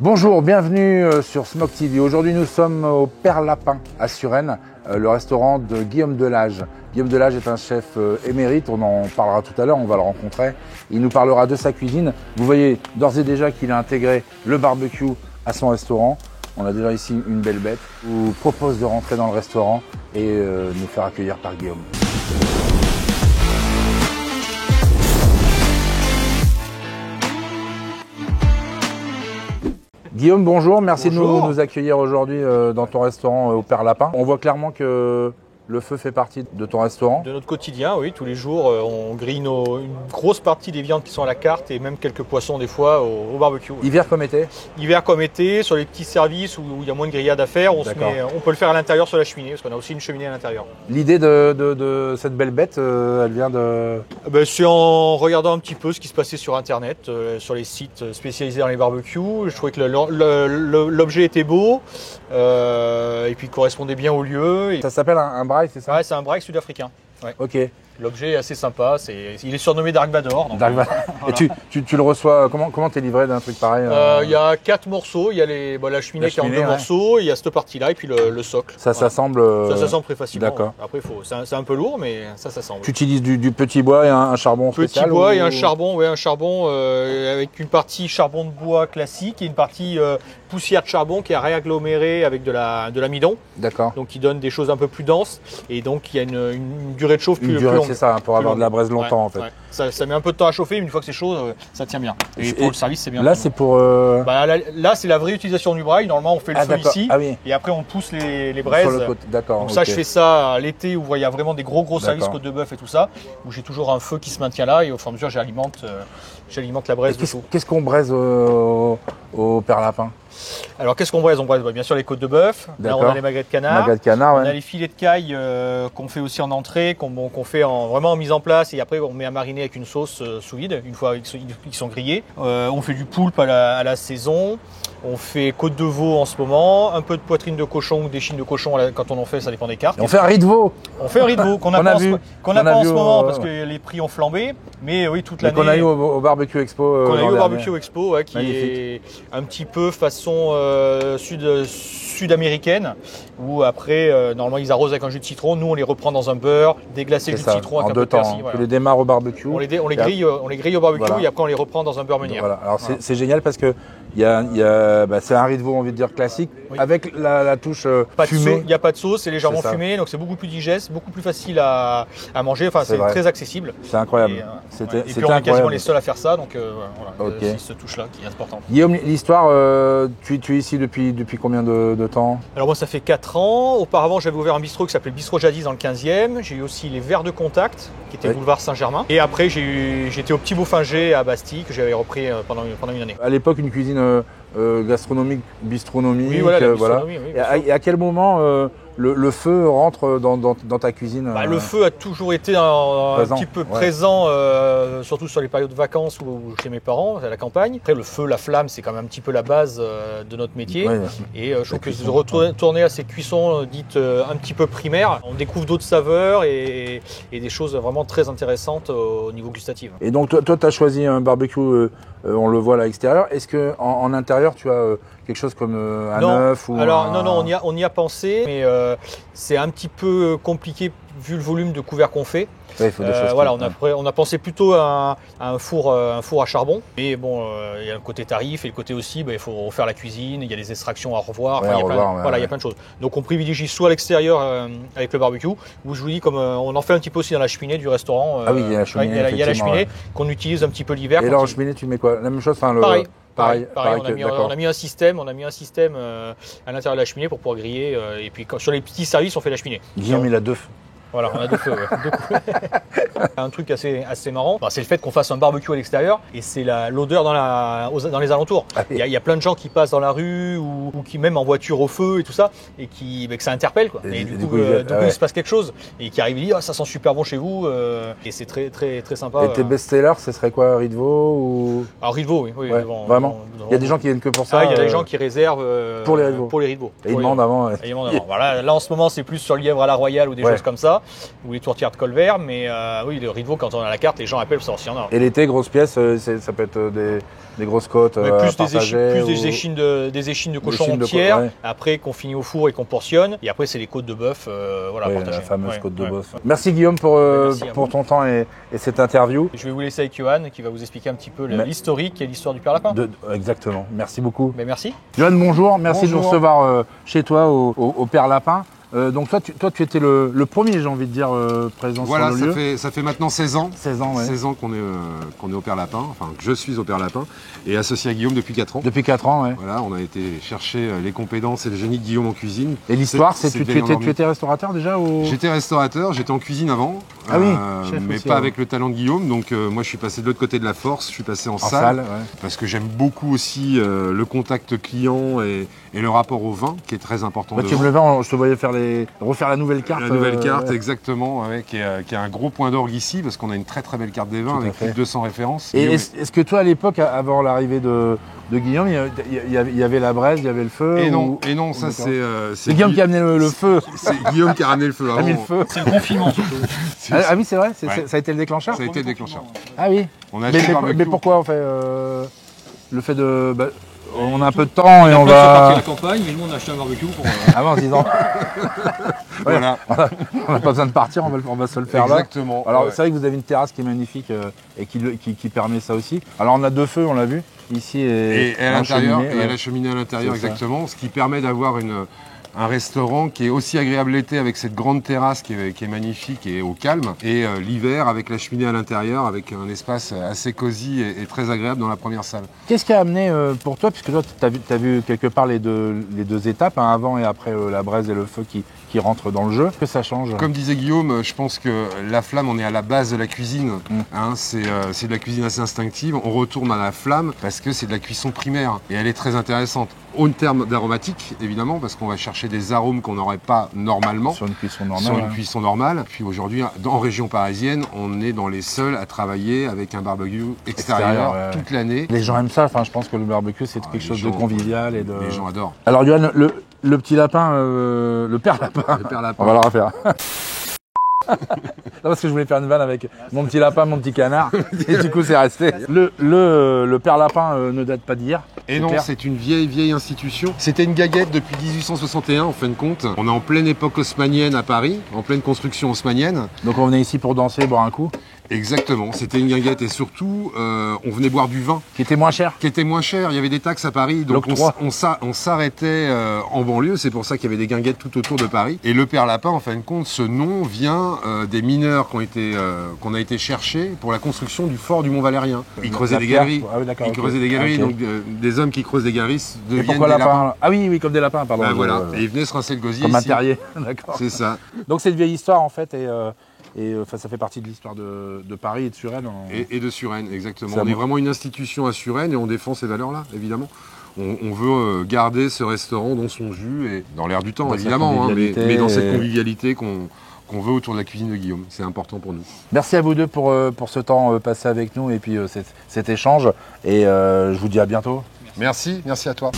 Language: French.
Bonjour, bienvenue sur Smoke TV. Aujourd'hui, nous sommes au Père Lapin à Suresnes, le restaurant de Guillaume Delage. Guillaume Delage est un chef émérite, on en parlera tout à l'heure, on va le rencontrer. Il nous parlera de sa cuisine. Vous voyez d'ores et déjà qu'il a intégré le barbecue à son restaurant. On a déjà ici une belle bête. Je vous propose de rentrer dans le restaurant et nous faire accueillir par Guillaume. Guillaume, bonjour, merci de nous accueillir aujourd'hui dans ton restaurant au Père Lapin. On voit clairement que le feu fait partie de ton restaurant. De notre quotidien, oui. Tous les jours, on grille une grosse partie des viandes qui sont à la carte et même quelques poissons des fois au barbecue. Hiver comme été? Hiver comme été, sur les petits services où il y a moins de grillades à faire, on peut le faire à l'intérieur sur la cheminée parce qu'on a aussi une cheminée à l'intérieur. L'idée de cette belle bête, elle vient de... C'est en regardant un petit peu ce qui se passait sur Internet, sur les sites spécialisés dans les barbecues. Je trouvais que l'objet était beau et puis correspondait bien au lieu. Ça s'appelle un braai, c'est ça? Ouais, c'est un braai sud-africain. Ouais. Ok. L'objet est assez sympa, il est surnommé Dark Vador. Donc, Dark Vador. Voilà. Et tu le reçois, comment t'es livré d'un truc pareil? Il y a 4 morceaux, il y a la cheminée qui est en 2 morceaux, il y a cette partie-là et puis le socle. Ça s'assemble Ça s'assemble très facilement. D'accord. Après, c'est un peu lourd, mais ça s'assemble. Tu utilises du petit bois et un charbon spécial? Petit bois et un charbon, avec une partie charbon de bois classique et une partie poussière de charbon qui est réagglomérée avec de l'amidon. D'accord. Donc qui donne des choses un peu plus denses et donc il y a une durée de chauffe plus longue. C'est ça, pour avoir de la braise longtemps en fait. Ouais. Ça met un peu de temps à chauffer, mais une fois que c'est chaud, ça tient bien. Et pour le service, c'est bien. Là, c'est pour... Là, c'est la vraie utilisation du braai. Normalement, on fait le feu ici et après, on pousse les braises. Sur le côté. D'accord. Donc ça, je fais ça l'été où il y a vraiment des gros services côte de bœuf et tout ça, où j'ai toujours un feu qui se maintient là et au fur et à mesure, j'alimente la braise de tout. Qu'est-ce qu'on braise au Père Lapin? Alors qu'est-ce qu'on braise? On braise bien sûr les côtes de bœuf, là on a les magrets de canard, on a les filets de caille qu'on fait aussi en entrée, qu'on fait vraiment en mise en place et après on met à mariner avec une sauce sous vide une fois qu'ils sont grillés. On fait du poulpe à la saison, on fait côte de veau en ce moment, un peu de poitrine de cochon ou d'échine de cochon quand on en fait, ça dépend des cartes. Et on fait un riz de veau. On fait un riz de veau qu'on n'a pas en ce moment parce que les prix ont flambé, mais oui toute l'année. Qu'on a eu au barbecue expo. Qu'on a eu au barbecue expo, qui est un petit peu façon sud-américaine où après normalement ils arrosent avec un jus de citron, nous on les reprend dans un beurre déglacé jus de citron avec un peu de persil. Tu les démarres au barbecue. On les grille au barbecue et après on les reprend dans un beurre meunière. Voilà. Alors c'est génial parce que c'est un riz de veau, on envie de dire classique, avec la touche fumée. Il n'y a pas de sauce, c'est légèrement fumé, donc c'est beaucoup plus digeste, beaucoup plus facile à manger. Enfin, c'est très accessible. C'est incroyable. Et puis on est quasiment les seuls à faire ça, donc c'est cette touche-là qui est importante. Guillaume, l'histoire, tu es ici depuis combien de temps? Alors moi ça fait 4 ans. Auparavant j'avais ouvert un bistrot qui s'appelait Bistrot Jadis dans le 15e. J'ai eu aussi les Verres de Contact qui était boulevard Saint-Germain. Et après j'étais au Petit Beaufinger à Bastille que j'avais repris pendant une année. À l'époque une cuisine gastronomique, bistronomique. Oui, voilà. Oui, et à quel moment le feu rentre dans ta cuisine? Le feu a toujours été un petit peu présent, surtout sur les périodes de vacances ou chez mes parents, à la campagne. Après, le feu, la flamme, c'est quand même un petit peu la base de notre métier. Ouais, et je trouve que de retourner à ces cuissons dites un petit peu primaires, on découvre d'autres saveurs et des choses vraiment très intéressantes au niveau gustatif. Et donc, toi tu as choisi un barbecue, on le voit là à l'extérieur. Est-ce qu'en intérieur, tu as quelque chose comme un œuf ou non, on y a pensé, mais c'est un petit peu compliqué vu le volume de couverts qu'on fait. Ouais, il faut des choses on a pensé plutôt à un four à charbon, mais bon, il y a le côté tarif et le côté aussi, il faut refaire la cuisine, il y a des extractions à revoir, il y a plein de choses. Donc on privilégie soit à l'extérieur avec le barbecue, ou je vous dis comme on en fait un petit peu aussi dans la cheminée du restaurant. Il y a la cheminée, il y a la cheminée qu'on utilise un petit peu l'hiver. Et là en cheminée tu mets quoi? La même chose, Pareil, on a mis un système à l'intérieur de la cheminée pour pouvoir griller et puis sur les petits services on fait la cheminée. Guillaume il a 2 feux. Voilà, on a 2 feux, 2 coups. Un truc assez marrant, c'est le fait qu'on fasse un barbecue à l'extérieur et c'est l'odeur dans les alentours. Il y a plein de gens qui passent dans la rue ou qui même en voiture au feu et tout ça et que ça interpelle quoi. Et du coup, il se passe quelque chose et qui arrive et dit ça sent super bon chez vous et c'est très très très sympa. Et tes best-sellers, ce serait quoi, riz de veau ou... Alors riz de veau, oui. Vraiment. Il y a des gens qui viennent que pour ça. Il y a des gens qui réservent pour les riz de veau. Et ils demandent avant. Voilà, là en ce moment c'est plus sur le lièvre à la royale ou des choses comme ça. pas, ou les tourtières de Colvert, mais oui, le riz de veau, quand on a la carte, les gens appellent pour savoir s'il y en a. Et l'été, grosses pièces, ça peut être des grosses côtes plus des échines de cochon entières, ouais. Après qu'on finit au four et qu'on portionne, et après c'est les côtes de bœuf, voilà, ouais, partagées. La fameuse côte de bœuf. Merci Guillaume pour ton temps et cette interview. Je vais vous laisser avec Johan qui va vous expliquer un petit peu l'historique et l'histoire du père lapin. Exactement, merci beaucoup. Mais merci. Johan, bonjour, merci de nous recevoir chez toi au Père Lapin. Donc toi tu étais le premier, j'ai envie de dire, présent sur le lieu. Voilà, ça fait maintenant 16 ans. 16 ans, ouais. 16 ans qu'on est au Père Lapin, enfin que je suis au Père Lapin, et associé à Guillaume depuis 4 ans. Depuis 4 ans, ouais. Voilà, on a été chercher les compétences et le génie de Guillaume en cuisine. Et l'histoire, tu étais restaurateur déjà ou... J'étais restaurateur, j'étais en cuisine avant, ah oui, mais pas avec le talent de Guillaume, donc moi je suis passé de l'autre côté de la force, je suis passé en salle, ouais. Parce que j'aime beaucoup aussi le contact client et le rapport au vin, qui est très important. Tu me le vends, je te voyais refaire la nouvelle carte. La nouvelle carte, ouais. Exactement, ouais, qui est un gros point d'orgue ici, parce qu'on a une très très belle carte des vins avec plus de 200 références. Et est-ce que toi, à l'époque, avant l'arrivée de Guillaume, il y avait la braise, il y avait le feu? Et non, ça c'est Guillaume qui a amené le feu. C'est Guillaume qui a ramené le feu. A mis le feu. C'est le confinement surtout. Ah oui, c'est vrai, ouais. Ça a été le déclencheur? Ça a été le déclencheur. Ah oui. Mais pourquoi on fait le fait de... on a un peu de temps et on va... partir à la campagne, mais nous on a acheté un barbecue pour... Ah bon, en se disant... Voilà. On n'a pas besoin de partir, on va se le faire. Exactement. Là. Alors c'est vrai que vous avez une terrasse qui est magnifique et qui permet ça aussi. Alors on a 2 feux, on l'a vu, ici et à l'intérieur, et à la cheminée à l'intérieur, exactement, ce qui permet d'avoir un restaurant qui est aussi agréable l'été avec cette grande terrasse qui est magnifique et au calme, et l'hiver avec la cheminée à l'intérieur, avec un espace assez cosy et très agréable dans la première salle. Qu'est-ce qui a amené pour toi, puisque toi tu as vu quelque part les deux étapes, hein, avant et après la braise et le feu qui rentrent dans le jeu, que ça change? Comme disait Guillaume, je pense que la flamme, on est à la base de la cuisine, hein, c'est de la cuisine assez instinctive, on retourne à la flamme parce que c'est de la cuisson primaire et elle est très intéressante. Au terme d'aromatique, évidemment, parce qu'on va chercher des arômes qu'on n'aurait pas normalement. Sur une cuisson normale. Puis aujourd'hui, en région parisienne, on est dans les seuls à travailler avec un barbecue extérieur toute l'année. Les gens aiment ça, enfin, je pense que le barbecue, c'est quelque chose de convivial. Les gens adorent. Alors, Johan, le petit lapin, le Père Lapin. Le Père Lapin. On va le refaire. Non, parce que je voulais faire une vanne avec mon petit lapin, mon petit canard, et du coup c'est resté. Le Père Lapin ne date pas d'hier. Et non, c'est une vieille institution. C'était une gaguette depuis 1861 en fin de compte. On est en pleine époque haussmannienne à Paris, en pleine construction haussmannienne. Donc on venait ici pour danser, boire un coup? Exactement, c'était une guinguette et surtout on venait boire du vin. Qui était moins cher. Il y avait des taxes à Paris, donc on s'arrêtait en banlieue, c'est pour ça qu'il y avait des guinguettes tout autour de Paris. Et le Père Lapin, en fin de compte, ce nom vient des mineurs qu'on a été chercher pour la construction du fort du Mont-Valérien. Ils creusaient des galeries, donc des hommes qui creusent des galeries deviennent des lapins. Ah oui, comme des lapins, pardon. Voilà, et ils venaient se rincer le gosier comme ici. un terrier, d'accord. C'est ça. Donc c'est une vieille histoire en fait, et ça fait partie de l'histoire de Paris et de Suresnes. Et de Suresnes, exactement. On est vraiment une institution à Suresnes et on défend ces valeurs-là, évidemment. On veut garder ce restaurant dans son jus et dans l'air du temps, dans évidemment, mais dans cette convivialité qu'on veut autour de la cuisine de Guillaume. C'est important pour nous. Merci à vous deux pour ce temps passé avec nous et puis cet échange. Et je vous dis à bientôt. Merci à toi.